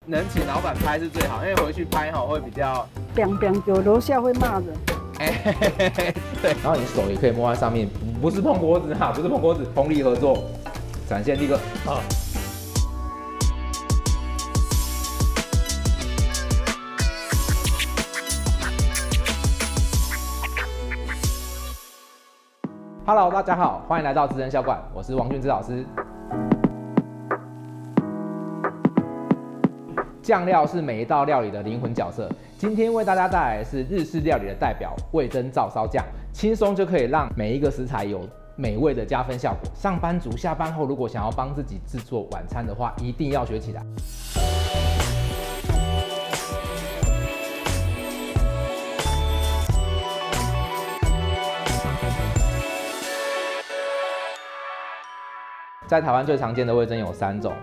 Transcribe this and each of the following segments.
能请老板拍是最好，因为回去拍好会比较有楼下会骂人。对，然后你手也可以摸在上面，不是碰锅子哈，不是碰锅子，通力合作，展现这个啊。Hello， 大家好，欢迎来到职人小馆，我是王俊之老师。酱料是每一道料理的灵魂角色。今天为大家带来的是日式料理的代表味噌照烧酱，轻松就可以让每一个食材有美味的加分效果。上班族下班后如果想要帮自己制作晚餐的话，一定要学起来。在台湾最常见的味噌有3种。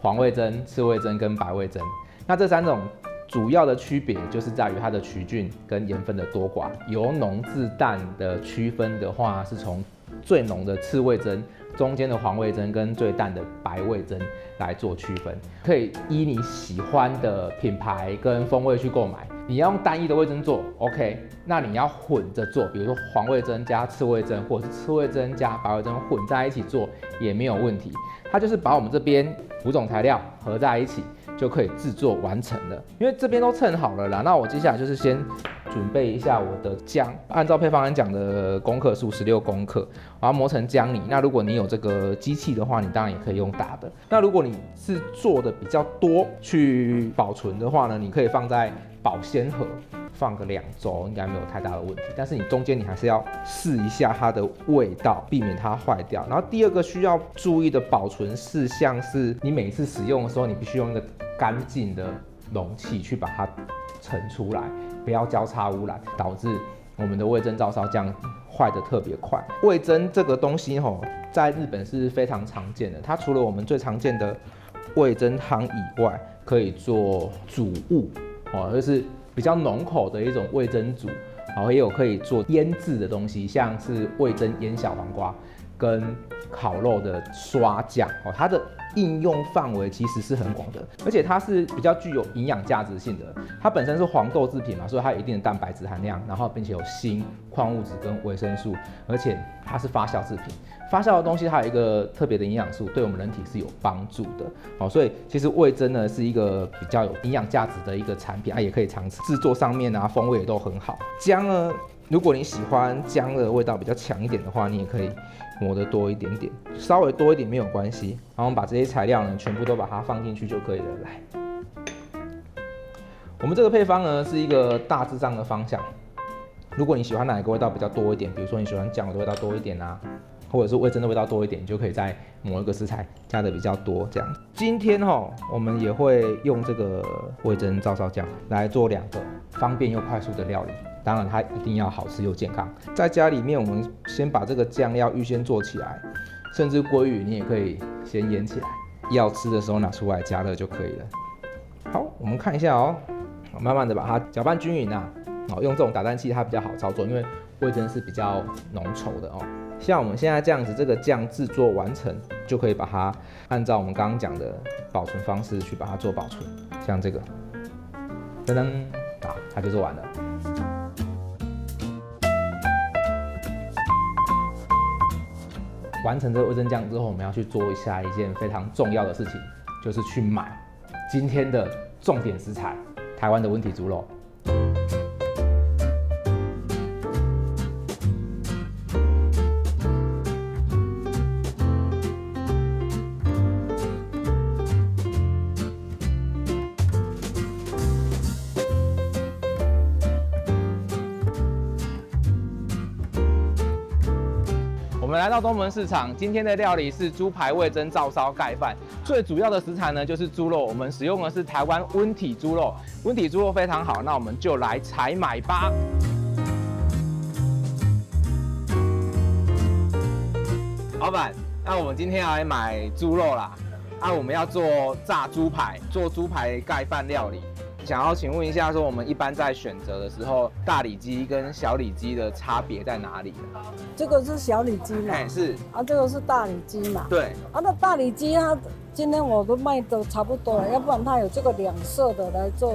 黄味噌、赤味噌跟白味噌，那这3种主要的区别就是在于它的曲菌跟盐分的多寡。由浓至淡的区分的话，是从最浓的赤味噌、中间的黄味噌跟最淡的白味噌来做区分。可以依你喜欢的品牌跟风味去购买。你要用单一的味噌做 ，OK？ 那你要混着做，比如说黄味噌加赤味噌，或者是赤味噌加白味噌混在一起做也没有问题。它就是把我们这边5种材料合在一起，就可以制作完成了。因为这边都称好了啦，那我接下来就是先准备一下我的姜，按照配方栏讲的公克数16公克，我要磨成姜泥。那如果你有这个机器的话，你当然也可以用打的。那如果你是做的比较多去保存的话呢，你可以放在保鲜盒。放个2周应该没有太大的问题，但是你中间你还是要试一下它的味道，避免它坏掉。然后第2个需要注意的保存事项是，你每次使用的时候，你必须用一个干净的容器去把它盛出来，不要交叉污染，导致我们的味噌照烧酱坏得特别快。味噌这个东西在日本是非常常见的，它除了我们最常见的味噌汤以外，可以做煮物就是比较浓口的一种味噌煮，也有可以做腌制的东西，像是味噌腌小黄瓜跟烤肉的刷酱，它的应用范围其实是很广的，而且它是比较具有营养价值性的。它本身是黄豆制品嘛，所以它有一定的蛋白质含量，然后并且有锌、矿物质跟维生素，而且它是发酵制品。发酵的东西它有一个特别的营养素，对我们人体是有帮助的。所以其实味噌呢是一个比较有营养价值的一个产品，也可以常吃，制作上面风味也都很好。姜呢，如果你喜欢姜的味道比较强一点的话，你也可以磨得多一点点，稍微多一点没有关系。然后我们把这些材料呢全部都把它放进去就可以了。来，我们这个配方呢是一个大致上的方向。如果你喜欢哪一个味道比较多一点，比如说你喜欢酱的味道多一点啊，或者是味噌的味道多一点，你就可以在某一个食材加的比较多这样。今天我们也会用这个味噌照烧酱来做2个方便又快速的料理。当然它一定要好吃又健康。在家里面，我们先把这个酱料预先做起来，甚至鲑鱼你也可以先腌起来，要吃的时候拿出来加热就可以了。好，我们看一下慢慢的把它搅拌均匀啊。用这种打蛋器它比较好操作，因为味噌是比较浓稠的像我们现在这样子，这个酱制作完成，就可以把它按照我们刚刚讲的保存方式去把它做保存。像这个，噔噔，它就做完了。完成这个味噌酱之后，我们要去做下一件非常重要的事情，就是去买今天的重点食材——台湾的温体猪肉。我们来到东门市场，今天的料理是猪排味噌照烧盖饭。最主要的食材呢就是猪肉，我们使用的是台湾温体猪肉，温体猪肉非常好，那我们就来采买吧。老板，那我们今天要来买猪肉啦，我们要做炸猪排，做猪排盖饭料理。想要请问一下，说我们一般在选择的时候，大里脊跟小里脊的差别在哪里？这个是小里脊嘛？是这个是大里脊嘛？对。那大里脊它今天我都卖的差不多了，要不然它有这个两色的来做，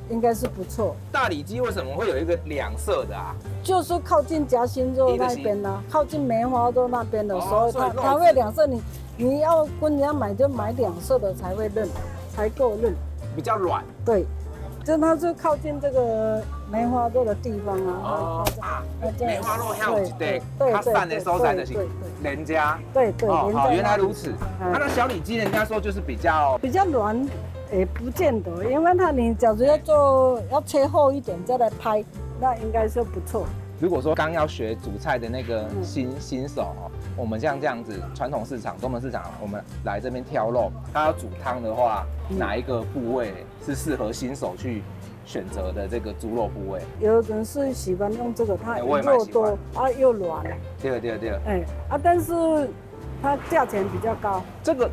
应该是不错。大里鸡为什么会有一个两色的啊？就是靠近夹心肉那边呢、靠近梅花肉那边的，所以所以它会两色。你要跟人家买就买两色的才会嫩，才够嫩，比较软。对，就它就靠近这个梅花肉的地方啊。梅花肉还有一个它散的收在的是人家。对，好，原来如此。那小里鸡人家说就是比较软。也不见得，因为你假如要切厚一点再来拍，那应该是不错。如果说刚要学煮菜的那个新手，我们像这样子传统市场、东门市场，我们来这边挑肉，他要煮汤的话，哪一个部位是适合新手去选择的这个猪肉部位？有人是喜欢用这个，它肉多又软。对。但是它价钱比较高。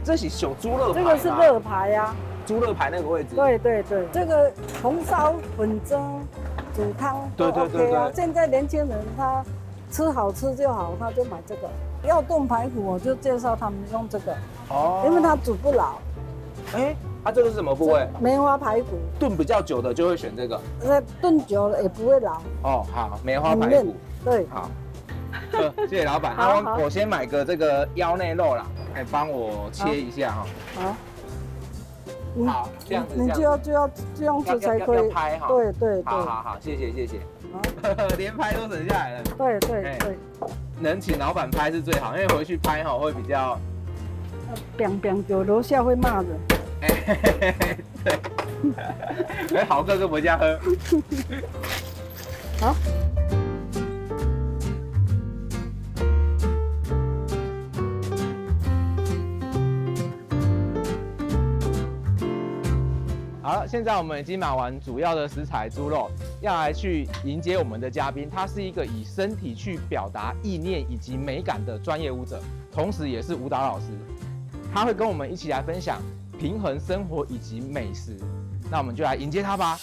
这是小猪肋排，这个是肋排呀。猪肋排那个位置，对，这个红烧、混蒸、煮汤都 OK 啊。现在年轻人他吃好吃就好，他就买这个。要炖排骨，我就介绍他们用这个因为它煮不老。这个是什么部位？梅花排骨。炖比较久的就会选这个。炖久了也不会老。好，梅花排骨。对，好。谢谢老板。我先买个这个腰内肉啦，帮我切一下哈。好，这样子你就要这样子才可以拍哈。对。好，谢谢。连拍都省下来了。对。能请老板拍是最好，因为回去拍会比较。有楼下会骂人。对。好哥跟我家喝。好。好了，现在我们已经买完主要的食材猪肉，要来去迎接我们的嘉宾。他是一个以身体去表达意念以及美感的专业舞者，同时也是舞蹈老师。他会跟我们一起来分享平衡生活以及美食。那我们就来迎接他吧。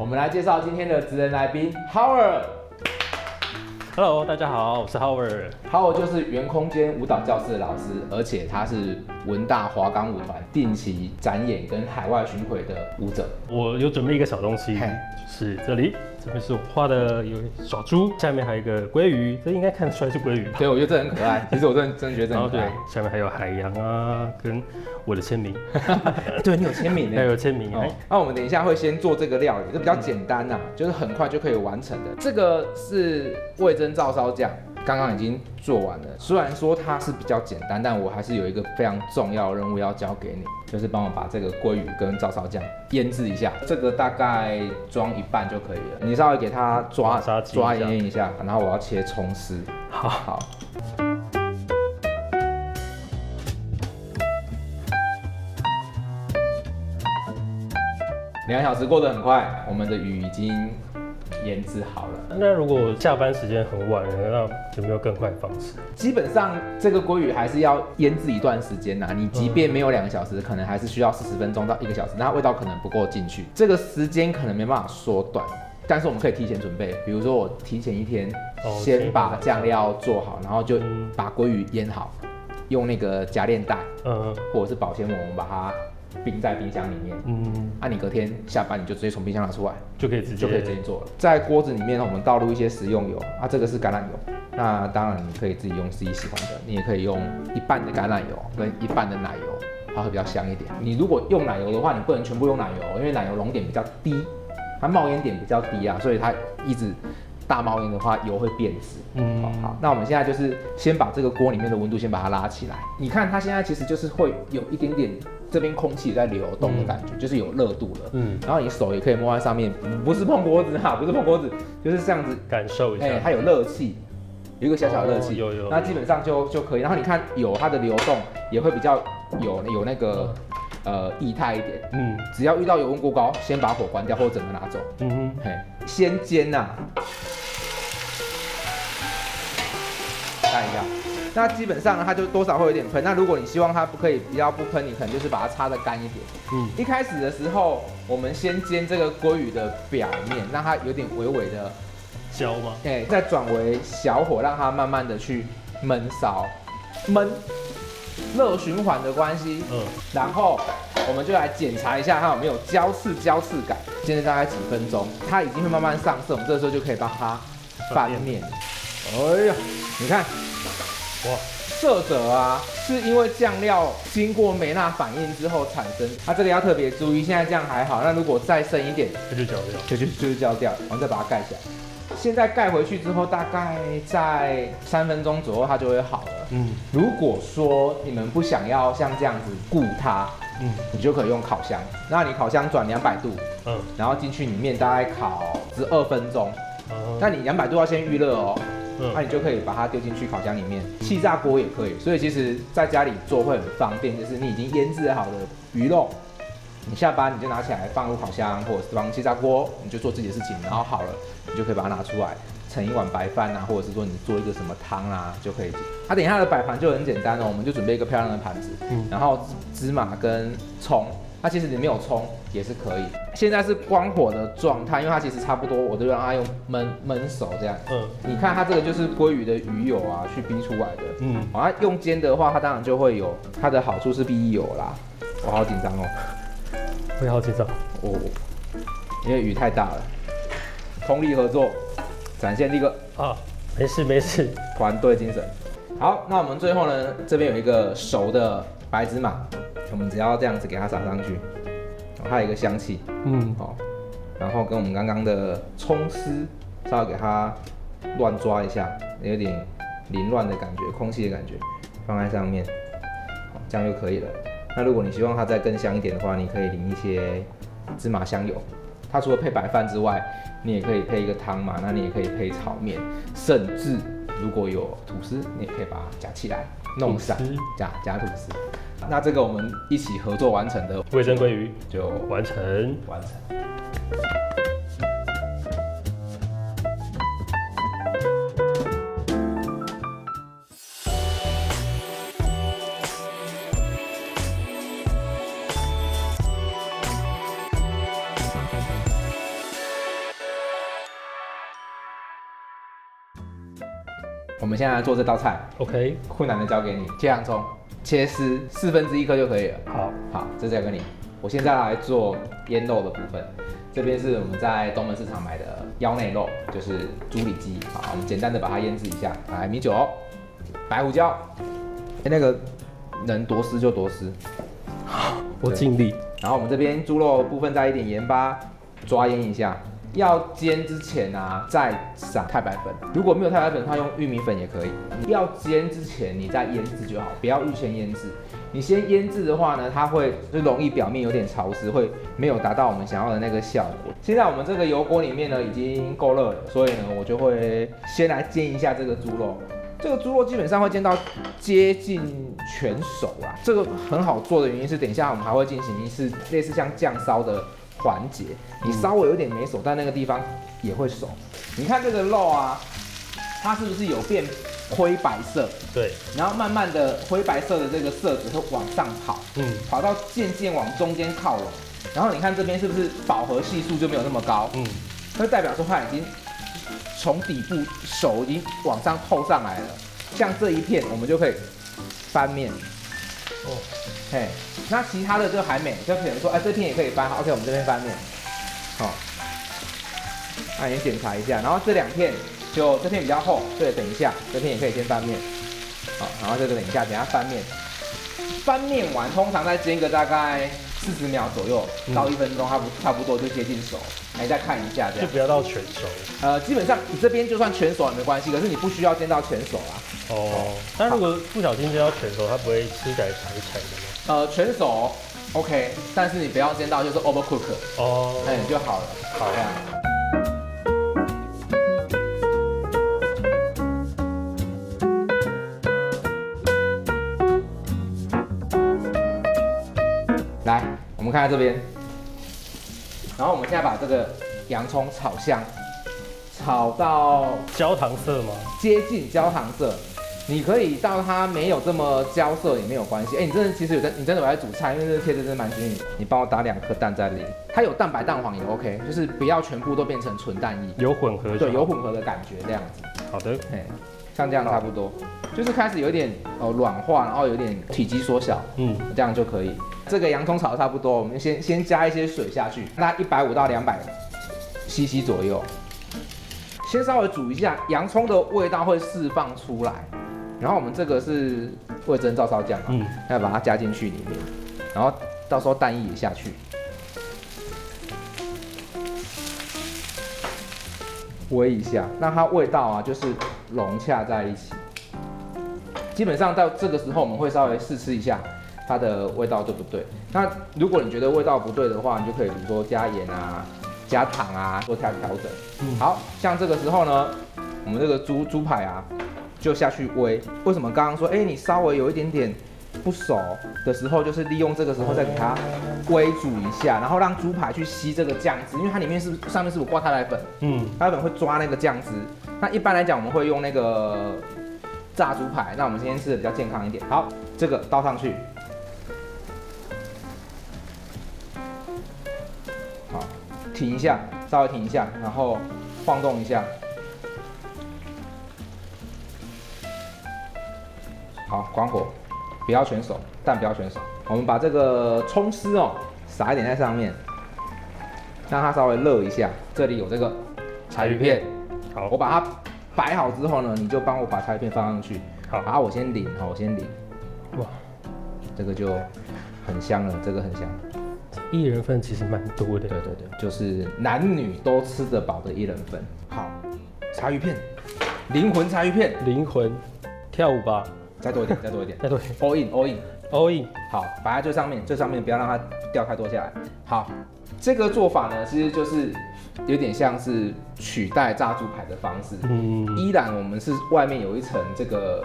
我们来介绍今天的职人来宾 Howard。Hello， 大家好，我是 Howard。Howard 就是原空间舞蹈教室的老师，而且他是文大华冈舞团定期展演跟海外巡回的舞者。我有准备一个小东西，就是这里，这边是我画的有小猪，下面还有一个鲑鱼，这应该看得出来是鲑鱼吧？对，我觉得这很可爱。其实我真的觉得这很可爱。对，下面还有海洋啊，跟我的签名。对，你有签名呢？还有签名。那我们等一下会先做这个料理，这比较简单呐，就是很快就可以完成的。这个是味噌照烧酱，刚刚已经做完了。虽然说它是比较简单，但我还是有一个非常重要的任务要交给你，就是帮我把这个鲑鱼跟照烧酱腌制一下。这个大概装一半就可以了，你稍微给它抓腌一下，然后我要切葱丝。好。2小时过得很快，我们的鱼已经腌制好了。那如果下班时间很晚，那有没有更快的方式？基本上这个鲑鱼还是要腌制一段时间呐。你即便没有2个小时，可能还是需要40分钟到1个小时，那味道可能不够进去。这个时间可能没办法缩短，但是我们可以提前准备。比如说我提前1天，先把酱料做好，然后就把鲑鱼腌好，用那个夹链袋，或者是保鲜膜，我们把它冰在冰箱里面。你隔天下班你就直接从冰箱拿出来，就可以直接做了。在锅子里面我们倒入一些食用油，这个是橄榄油。那当然你可以自己用自己喜欢的，你也可以用一半的橄榄油跟一半的奶油，它会比较香一点。你如果用奶油的话，你不能全部用奶油，因为奶油熔点比较低，它冒烟点比较低啊，所以它一直大冒烟的话，油会变质。好，那我们现在就是先把这个锅里面的温度先把它拉起来。你看它现在其实就是会有一点点这边空气在流动的感觉，就是有热度了。然后你手也可以摸在上面，不是碰锅子哈，不是碰锅子，就是这样子感受一下。它有热气，有一个小小的热气。有。那基本上就可以。然后你看有它的流动，也会比较有那个液态一点。只要遇到油温过高，先把火关掉或整个拿走。先煎呐。看一下，那基本上呢，它就多少会有点喷。那如果你希望它不可以比较不喷，你可能就是把它擦得干一点。一开始的时候，我们先煎这个鲑鱼的表面，让它有点微微的焦吗？再转为小火，让它慢慢的去焖烧，热循环的关系。然后我们就来检查一下它有没有焦刺感。煎了大概几分钟，它已经会慢慢上色，我们这个时候就可以帮它翻面。哎呀，你看，哇，色泽啊，是因为酱料经过梅纳反应之后产生。它这个要特别注意，现在这样还好，那如果再深一点，就焦掉，就是焦掉，然后再把它盖起来。现在盖回去之后，大概在3分钟左右，它就会好了。如果说你们不想要像这样子顾它，你就可以用烤箱。那你烤箱转200度，然后进去里面大概烤12分钟。那你200度要先预热哦。那你就可以把它丢进去烤箱里面，气炸锅也可以。所以其实在家里做会很方便，就是你已经腌制好的鱼肉，你下班你就拿起来放入烤箱或者是放气炸锅，你就做自己的事情，然后好了，你就可以把它拿出来盛一碗白饭啊，或者是说你做一个什么汤啊就可以。等一下的摆盘就很简单哦，我们就准备一个漂亮的盘子，然后芝麻跟葱。它其实你没有葱也是可以。现在是关火的状态，因为它其实差不多，我都让它用焖熟这样。你看它这个就是鲑鱼的鱼油啊，去逼出来的。它用煎的话，它当然就会有它的好处是逼油啦。我好紧张哦，我也好紧张因为鱼太大了。通力合作，展现力个没事，团队精神。好，那我们最后呢，这边有一个熟的白芝麻。我们只要这样子给它撒上去，它有一个香气，然后跟我们刚刚的葱丝稍微给它乱抓一下，有点凌乱的感觉，空气的感觉，放在上面，这样就可以了。那如果你希望它再更香一点的话，你可以淋一些芝麻香油。它除了配白饭之外，你也可以配一个汤嘛，那你也可以配炒面，甚至如果有吐司，你也可以把它夹起来，弄散，夹吐司。那这个我们一起合作完成的味噌鲑鱼就完成。我们现在来做这道菜 ，OK， 困难的交给你，切洋葱。切丝1/4颗就可以了。好，这交给你。我现在来做腌肉的部分。这边是我们在东门市场买的腰内肉，就是猪里脊。好，我们简单的把它腌制一下。来，米酒、白胡椒，那个能多丝就多丝。我尽力。然后我们这边猪肉部分再一点盐巴，抓腌一下。要煎之前啊，再撒太白粉。如果没有太白粉的话，用玉米粉也可以。要煎之前你再腌制就好，不要预先腌制。你先腌制的话呢，它会就容易表面有点潮湿，会没有达到我们想要的那个效果。现在我们这个油锅里面呢已经够热了，所以呢我就会先来煎一下这个猪肉。这个猪肉基本上会煎到接近全熟啦。这个很好做的原因是，等一下我们还会进行一次类似像酱烧的环节，你稍微有点没熟，但那个地方也会熟。你看这个肉啊，它是不是有变灰白色？对。然后慢慢的灰白色的这个色子会往上跑，跑到渐渐往中间靠拢。然后你看这边是不是饱和系数就没有那么高？那代表说它已经从底部熟，已经往上透上来了。像这一片，我们就可以翻面。那其他的就还没，就可能说，这片也可以翻，好 ，OK， 我们这边翻面，好，那先检查一下，然后这2片就这片比较厚，对，等一下，这片也可以先翻面，好，然后这个等一下翻面，翻面完通常再煎个大概40秒左右到1分钟，它差不多就接近熟，你再看一下这样，就不要到全熟。基本上你这边就算全熟也没关系，可是你不需要煎到全熟啦。但如果不小心煎到全熟，它不会吃起来柴柴的吗？全熟 OK， 但是你不要煎到就是 overcook 就好了。好呀。来，我们看看这边，然后我们现在把这个洋葱炒香，炒到焦糖色吗？接近焦糖色。你可以到它没有这么焦色也没有关系。你真的其实你真的有在煮菜，因为这个贴子真的蛮均匀的。你帮我打2颗蛋在里，它有蛋白蛋黄也 OK， 就是不要全部都变成纯蛋液，有混合，对，有混合的感觉这样子。好的，像这样差不多，就是开始有点软化，然后有点体积缩小，这样就可以。这个洋葱炒的差不多，我们先加一些水下去，那150到200cc 左右，先稍微煮一下，洋葱的味道会释放出来。然后我们这个是味噌照烧酱嘛，要把它加进去里面，然后到时候蛋液也下去，煨一下，让它味道啊就是融洽在一起。基本上到这个时候，我们会稍微试吃一下它的味道对不对。那如果你觉得味道不对的话，你就可以比如说加盐啊、加糖啊，做调整。好像这个时候呢，我们这个猪排啊。就下去煨。为什么刚刚说，你稍微有一点点不熟的时候，就是利用这个时候再给它煨煮一下，然后让猪排去吸这个酱汁，因为它里面上面是有挂太白粉，太白粉会抓那个酱汁。那一般来讲，我们会用那个炸猪排，那我们今天吃的比较健康一点。好，这个倒上去，好，停一下，稍微停一下，然后晃动一下。好，关火，不要全熟，蛋不要全熟。我们把这个葱丝撒一点在上面，让它稍微热一下。这里有这个柴鱼片，好，我把它摆好之后呢，你就帮我把柴鱼片放上去。好，我先淋，我先淋。哇，这个就很香了，这个很香。1人份其实蛮多的。对，就是男女都吃得饱的1人份。好，柴鱼片，灵魂柴鱼片，灵魂，跳舞吧。再多一点 ，all in。好，摆在最上面不要让它掉太多下来。好，这个做法呢，其实就是有点像是取代炸猪排的方式。依然我们是外面有一层这个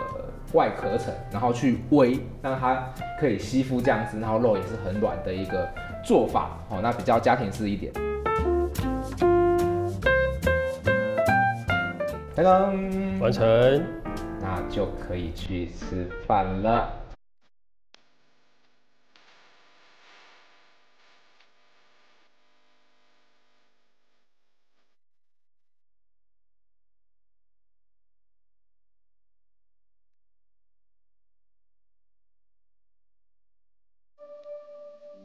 外壳层，然后去煨，让它可以吸附酱汁，然后肉也是很软的一个做法。那比较家庭式一点。噔噔，完成。那就可以去吃饭了。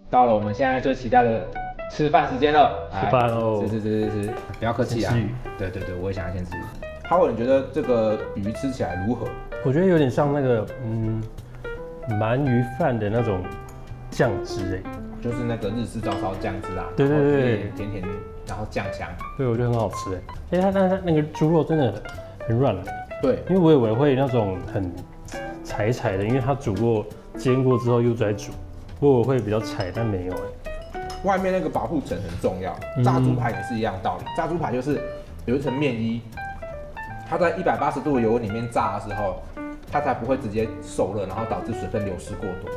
到了我们现在最期待的吃饭时间了，吃饭喽！吃，不要客气啊！对，我也想要先吃鱼。Howard，你觉得这个鱼吃起来如何？我觉得有点像那个鳗鱼饭的那种酱汁就是那个日式照烧酱汁啊。对，甜，然后酱香。对，我觉得很好吃它那个猪肉真的很软。对，因为我以为会那种很柴的，因为它煮过、煎过之后又再煮，我会比较柴，但没有外面那个保护层很重要，炸猪排也是一样道理。炸猪排就是有一层面衣。它在180度油温里面炸的时候，它才不会直接受热，然后导致水分流失过多。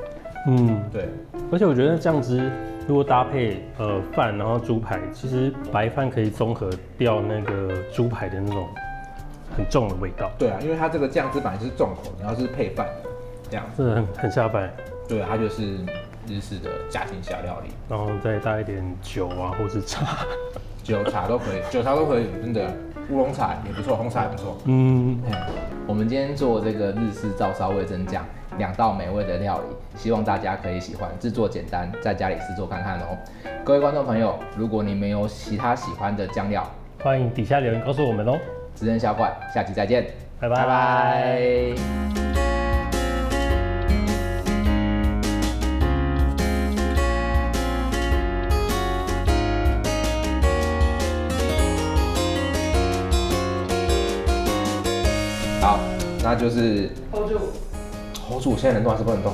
对。而且我觉得酱汁如果搭配饭，然后猪排，其实白饭可以综合掉那个猪排的那种很重的味道。对啊，因为它这个酱汁本来就是重口，然后是配饭的，这样。这很下饭。对啊，它就是日式的家庭小料理。然后再搭一点酒啊，或是茶。酒茶都可以，真的。乌龙茶也不错，红茶也不错。我们今天做这个日式照烧味噌酱，2道美味的料理，希望大家可以喜欢，制作简单，在家里试做看看哦。各位观众朋友，如果你们有其他喜欢的酱料，欢迎底下留言告诉我们哦。职人小馆，下期再见，拜拜。好，那就是 hold 住，现在能动还是不能动？